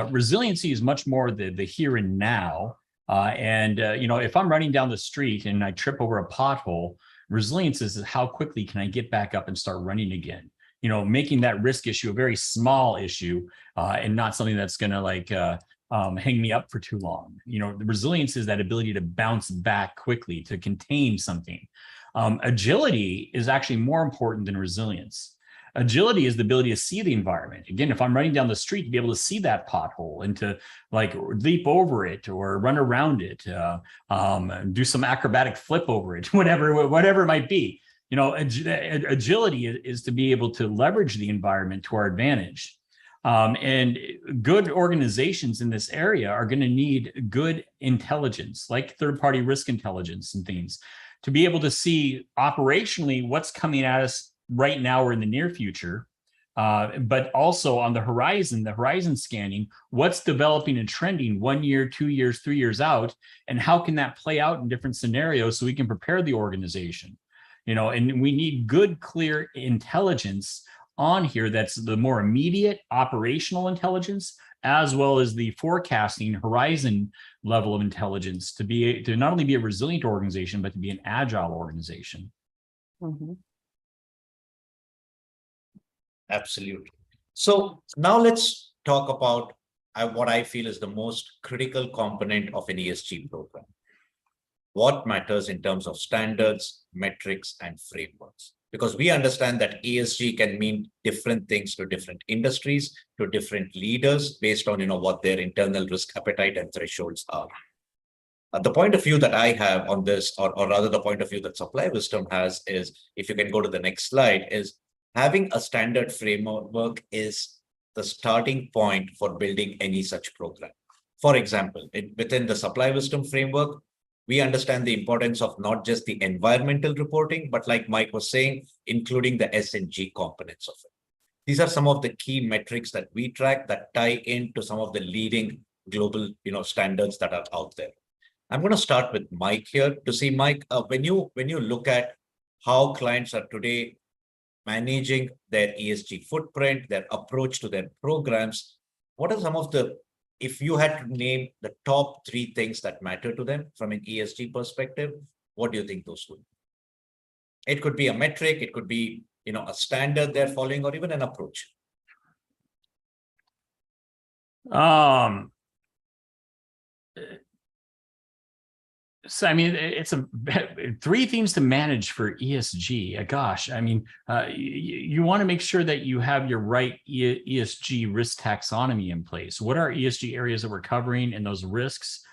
Resiliency is much more the here and now. If I'm running down the street and I trip over a pothole, resilience is how quickly can I get back up and start running again? Making that risk issue a very small issue and not something that's going to hang me up for too long. The resilience is that ability to bounce back quickly, to contain something. Agility is actually more important than resilience. Agility is the ability to see the environment. Again, if I'm running down the street, to be able to see that pothole and to leap over it or run around it, do some acrobatic flip over it, whatever it might be. Agility is to be able to leverage the environment to our advantage. And good organizations in this area are going to need good intelligence, like third-party risk intelligence and things, to be able to see operationally what's coming at us right now or in the near future, but also on the horizon scanning, what's developing and trending 1 year, 2 years, 3 years out, and how can that play out in different scenarios so we can prepare the organization. And we need good, clear intelligence on here that's the more immediate operational intelligence, as well as the forecasting horizon level of intelligence to not only be a resilient organization, but to be an agile organization. Mm-hmm. Absolutely. So now let's talk about what I feel is the most critical component of an ESG program. What matters in terms of standards, metrics, and frameworks? Because we understand that ESG can mean different things to different industries, to different leaders based on what their internal risk appetite and thresholds are. The point of view that I have on this, or rather the point of view that Supply Wisdom has, is, if you can go to the next slide, is having a standard framework is the starting point for building any such program. For example, within the Supply Wisdom framework, we understand the importance of not just the environmental reporting, but like Mike was saying, including the S and G components of it. These are some of the key metrics that we track that tie into some of the leading global standards that are out there. I'm going to start with Mike here to see, Mike, when you look at how clients are today managing their ESG footprint, their approach to their programs, what are some of the, if you had to name the top 3 things that matter to them from an ESG perspective, what do you think those would be? It could be a metric, it could be a standard they're following, or even an approach. So, I mean, it's 3 themes to manage for ESG. Gosh, I mean, you want to make sure that you have your right ESG risk taxonomy in place. What are ESG areas that we're covering and those risks?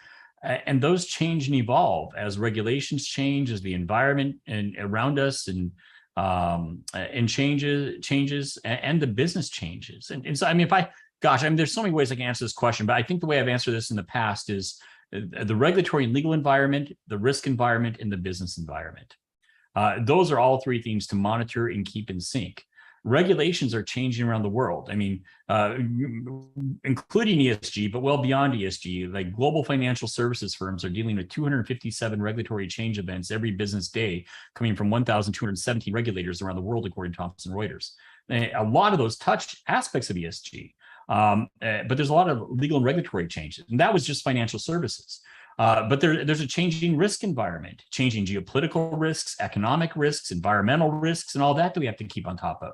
And those change and evolve as regulations change, as the environment and around us and changes and the business changes. And so, I mean, there's so many ways I can answer this question, but I think the way I've answered this in the past is the regulatory and legal environment, the risk environment, and the business environment. Those are all 3 themes to monitor and keep in sync. Regulations are changing around the world. I mean, including ESG, but well beyond ESG, like global financial services firms are dealing with 257 regulatory change events every business day, coming from 1,217 regulators around the world, according to Thomson Reuters. A lot of those touch aspects of ESG. But there's a lot of legal and regulatory changes, and that was just financial services. But there's a changing risk environment, changing geopolitical risks, economic risks, environmental risks, and all that we have to keep on top of.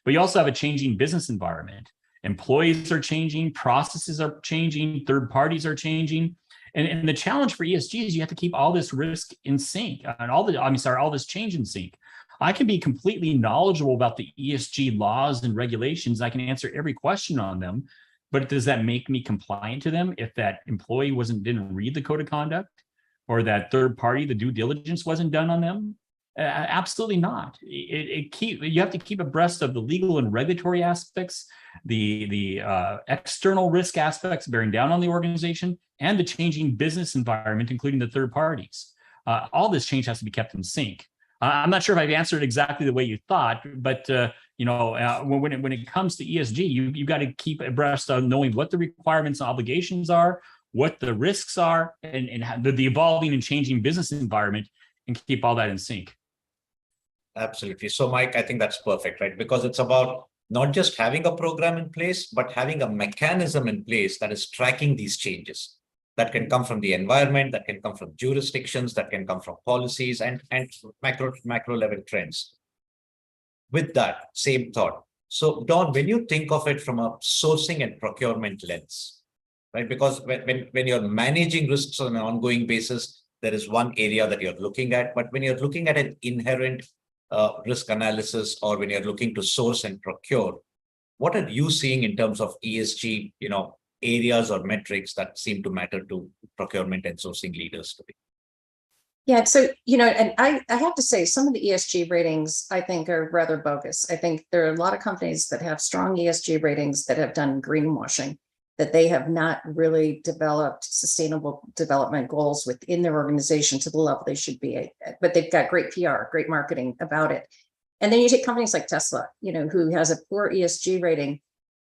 But you also have a changing business environment. Employees are changing, processes are changing, third parties are changing. And the challenge for ESG is you have to keep all this risk in sync, and all this change in sync. I can be completely knowledgeable about the ESG laws and regulations. I can answer every question on them, but does that make me compliant to them if that employee didn't read the code of conduct, or that third party, the due diligence wasn't done on them? Absolutely not. You have to keep abreast of the legal and regulatory aspects, the external risk aspects bearing down on the organization, and the changing business environment, including the third parties. All this change has to be kept in sync. I'm not sure if I've answered exactly the way you thought, but when it comes to ESG, you got to keep abreast of knowing what the requirements and obligations are, what the risks are, and the evolving and changing business environment, and keep all that in sync. Absolutely. So, Mike, I think that's perfect, right? Because it's about not just having a program in place, but having a mechanism in place that is tracking these changes. That can come from the environment, that can come from jurisdictions, that can come from policies and macro level trends. With that same thought, so Don, when you think of it from a sourcing and procurement lens, right? Because when you're managing risks on an ongoing basis, there is one area that you're looking at. But when you're looking at an inherent risk analysis, or when you're looking to source and procure, what are you seeing in terms of ESG, areas or metrics that seem to matter to procurement and sourcing leaders today? Yeah, so, and I have to say, some of the ESG ratings, I think, are rather bogus. I think there are a lot of companies that have strong ESG ratings that have done greenwashing, that they have not really developed sustainable development goals within their organization to the level they should be at, but they've got great PR, great marketing about it. And then you take companies like Tesla, who has a poor ESG rating,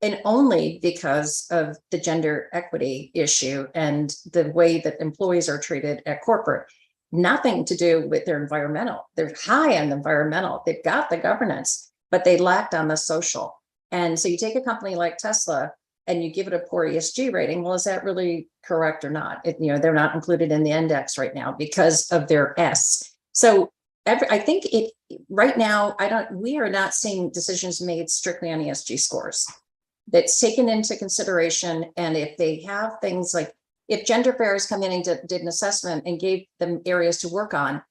and only because of the gender equity issue and the way that employees are treated at corporate. Nothing to do with their environmental. They're high on the environmental. They've got the governance, but they lacked on the social. And so you take a company like Tesla and you give it a poor ESG rating. Well, is that really correct or not? They're not included in the index right now because of their S. So I think it right now, we are not seeing decisions made strictly on ESG scores. That's taken into consideration. And if they have things like, if gender affairs come in and did an assessment and gave them areas to work on,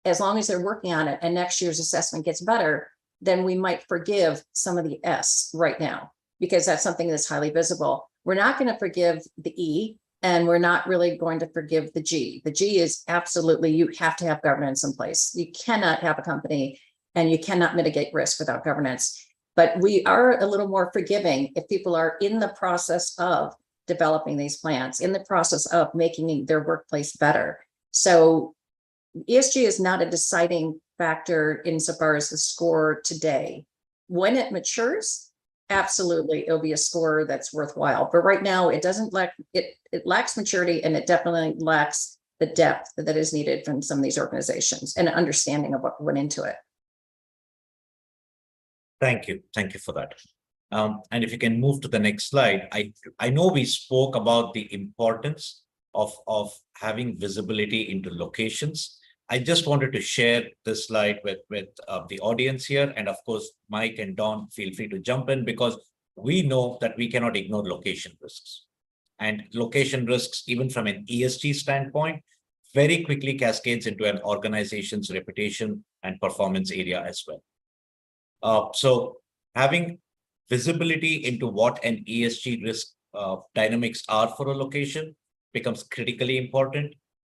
as long as they're working on it and next year's assessment gets better, then we might forgive some of the S right now, because that's something that's highly visible. We're not going to forgive the E, and we're not really going to forgive the G. The G is absolutely, you have to have governance in place. You cannot have a company and you cannot mitigate risk without governance. But we are a little more forgiving if people are in the process of developing these plans, in the process of making their workplace better. So ESG is not a deciding factor insofar as the score today. When it matures, absolutely, it'll be a score that's worthwhile. But right now, it doesn't lack, it lacks maturity, and it definitely lacks the depth that is needed from some of these organizations and an understanding of what went into it. Thank you. Thank you for that. And if you can move to the next slide, I know we spoke about the importance of having visibility into locations. I just wanted to share this slide with the audience here. And of course, Mike and Don, feel free to jump in, because we know that we cannot ignore location risks. And location risks, even from an ESG standpoint, very quickly cascades into an organization's reputation and performance area as well. So having visibility into what an ESG risk dynamics are for a location becomes critically important.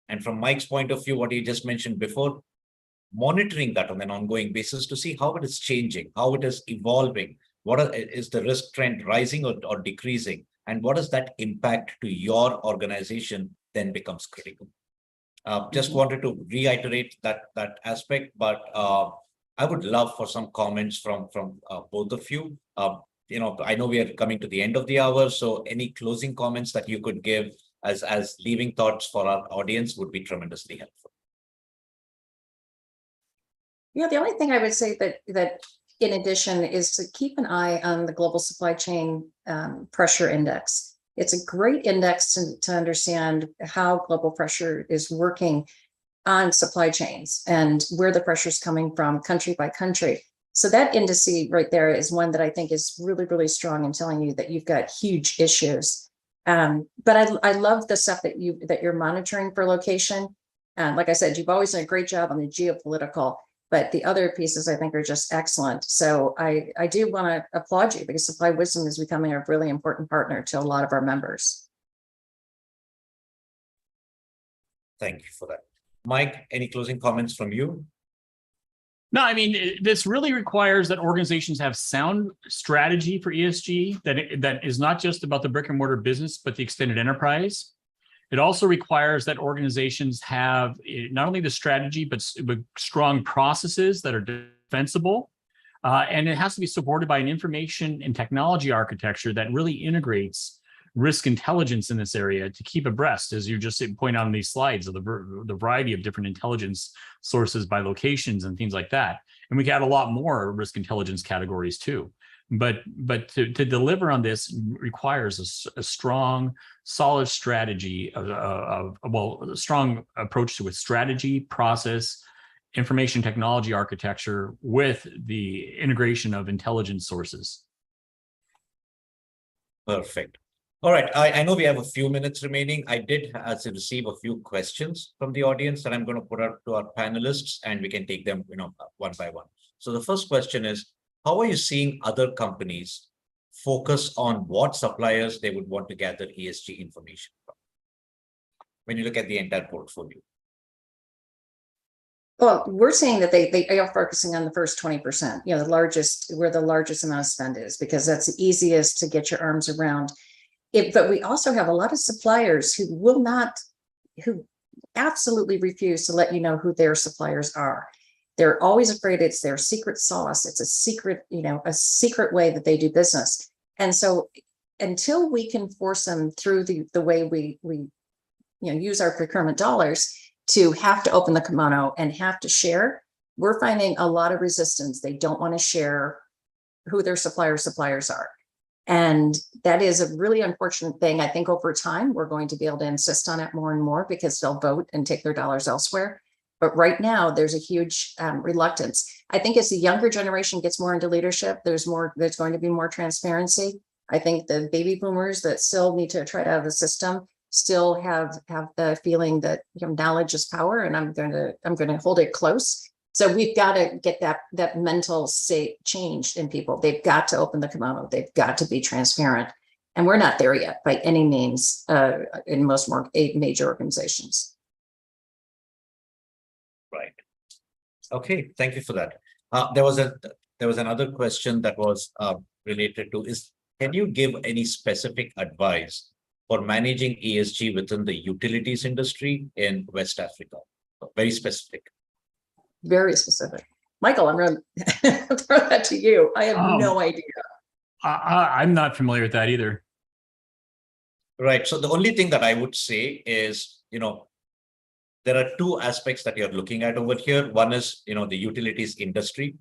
And from Mike's point of view, what he just mentioned before, monitoring that on an ongoing basis to see how it is changing, how it is evolving, is the risk trend rising or decreasing, and what does that impact to your organization then becomes critical. Just wanted to reiterate that aspect, but I would love for some comments from both of you. I know we are coming to the end of the hour, so any closing comments that you could give as leaving thoughts for our audience would be tremendously helpful. Yeah, the only thing I would say that in addition is to keep an eye on the global supply chain pressure index. It's a great index to understand how global pressure is working on supply chains and where the pressure is coming from country by country. So that indice right there is one that I think is really, really strong in telling you that you've got huge issues. But I love the stuff that you're monitoring for location. Like I said, you've always done a great job on the geopolitical, but the other pieces I think are just excellent. So I do want to applaud you, because Supply Wisdom is becoming a really important partner to a lot of our members. Thank you for that. Mike, any closing comments from you? No, I mean, this really requires that organizations have sound strategy for ESG that is not just about the brick and mortar business, but the extended enterprise. It also requires that organizations have not only the strategy, but strong processes that are defensible. And it has to be supported by an information and technology architecture that really integrates risk intelligence in this area to keep abreast, as you just point out on these slides, of the variety of different intelligence sources by locations and things like that. And we got a lot more risk intelligence categories too. But to deliver on this requires a strong, solid strategy a strong approach to it: strategy, process, information technology architecture with the integration of intelligence sources. Perfect. All right, I know we have a few minutes remaining. I did receive a few questions from the audience that I'm going to put out to our panelists, and we can take them, one by one. So the first question is, how are you seeing other companies focus on what suppliers they would want to gather ESG information from when you look at the entire portfolio? Well, we're seeing that they are focusing on the first 20%, where the largest amount of spend is, because that's the easiest to get your arms around. But we also have a lot of suppliers who absolutely refuse to let you know who their suppliers are. They're always afraid it's their secret sauce. It's a secret way that they do business. And so until we can force them through the way we use our procurement dollars to have to open the kimono and have to share, we're finding a lot of resistance. They don't want to share who their suppliers are. And that is a really unfortunate thing. I think over time, we're going to be able to insist on it more and more, because they'll vote and take their dollars elsewhere. But right now, there's a huge reluctance. I think as the younger generation gets more into leadership, there's going to be more transparency. I think the baby boomers that still need to try it out of the system still have the feeling that knowledge is power, and I'm going to hold it close. So we've got to get that mental state changed in people. They've got to open the kimono. They've got to be transparent, and we're not there yet by any means in most major organizations. Right. Okay. Thank you for that. There was another question that was related to can you give any specific advice for managing ESG within the utilities industry in West Africa? Very specific. Very specific. Michael, I'm going to throw that to you. I have no idea. I'm not familiar with that either. Right. So the only thing that I would say is, there are two aspects that you're looking at over here. One is, the utilities industry,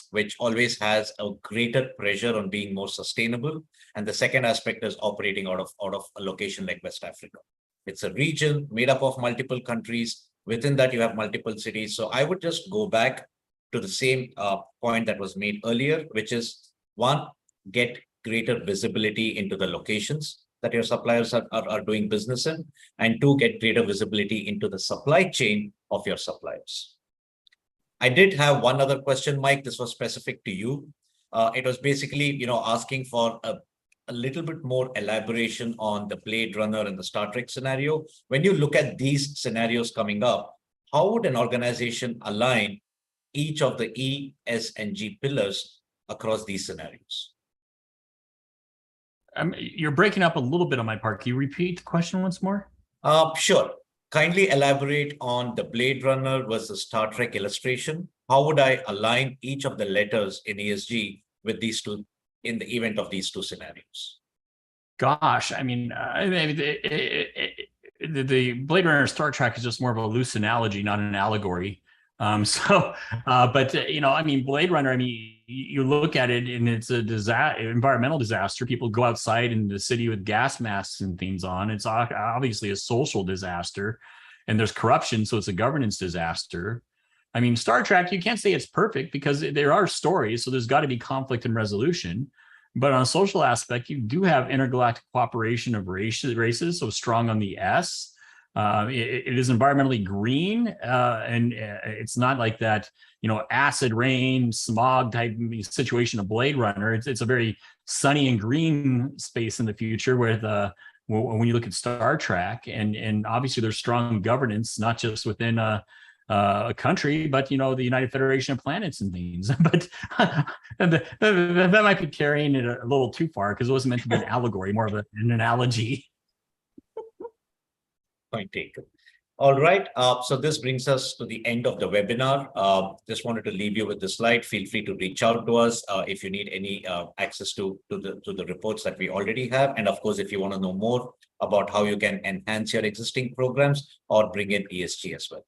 which always has a greater pressure on being more sustainable. And the second aspect is operating out of a location like West Africa. It's a region made up of multiple countries. Within that, you have multiple cities. So I would just go back to the same point that was made earlier, which is one, get greater visibility into the locations that your suppliers are doing business in, and two, get greater visibility into the supply chain of your suppliers. I did have one other question, Mike. This was specific to you. It was basically, asking for a little bit more elaboration on the Blade Runner and the Star Trek scenario. When you look at these scenarios coming up, how would an organization align each of the E, S, and G pillars across these scenarios? You're breaking up a little bit on my part. Can you repeat the question once more? Sure. Kindly elaborate on the Blade Runner versus Star Trek illustration. How would I align each of the letters in ESG with these two in the event of these two scenarios? Gosh, the Blade Runner Star Trek is just more of a loose analogy, not an allegory. Blade Runner, you look at it and it's a environmental disaster. People go outside in the city with gas masks and things on. It's obviously a social disaster, and there's corruption, so it's a governance disaster. Star Trek, you can't say it's perfect because there are stories, so there's got to be conflict and resolution. But on a social aspect, you do have intergalactic cooperation of races, so strong on the S. It is environmentally green, and it's not like that, acid rain, smog type situation of Blade Runner. It's a very sunny and green space in the future when you look at Star Trek, and obviously there's strong governance, not just within a country, but the United Federation of Planets and things. But that might be carrying it a little too far because it wasn't meant to be an allegory, more of an analogy. Point taken. All right. So this brings us to the end of the webinar. Just wanted to leave you with this slide. Feel free to reach out to us if you need any access to the reports that we already have. And of course, if you want to know more about how you can enhance your existing programs or bring in ESG as well.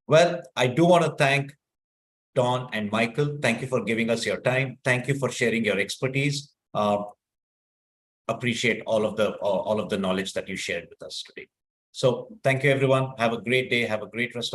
Well, I do want to thank Don and Michael. Thank you for giving us your time. Thank you for sharing your expertise. Appreciate all of the knowledge that you shared with us today. So thank you, everyone. Have a great day. Have a great rest of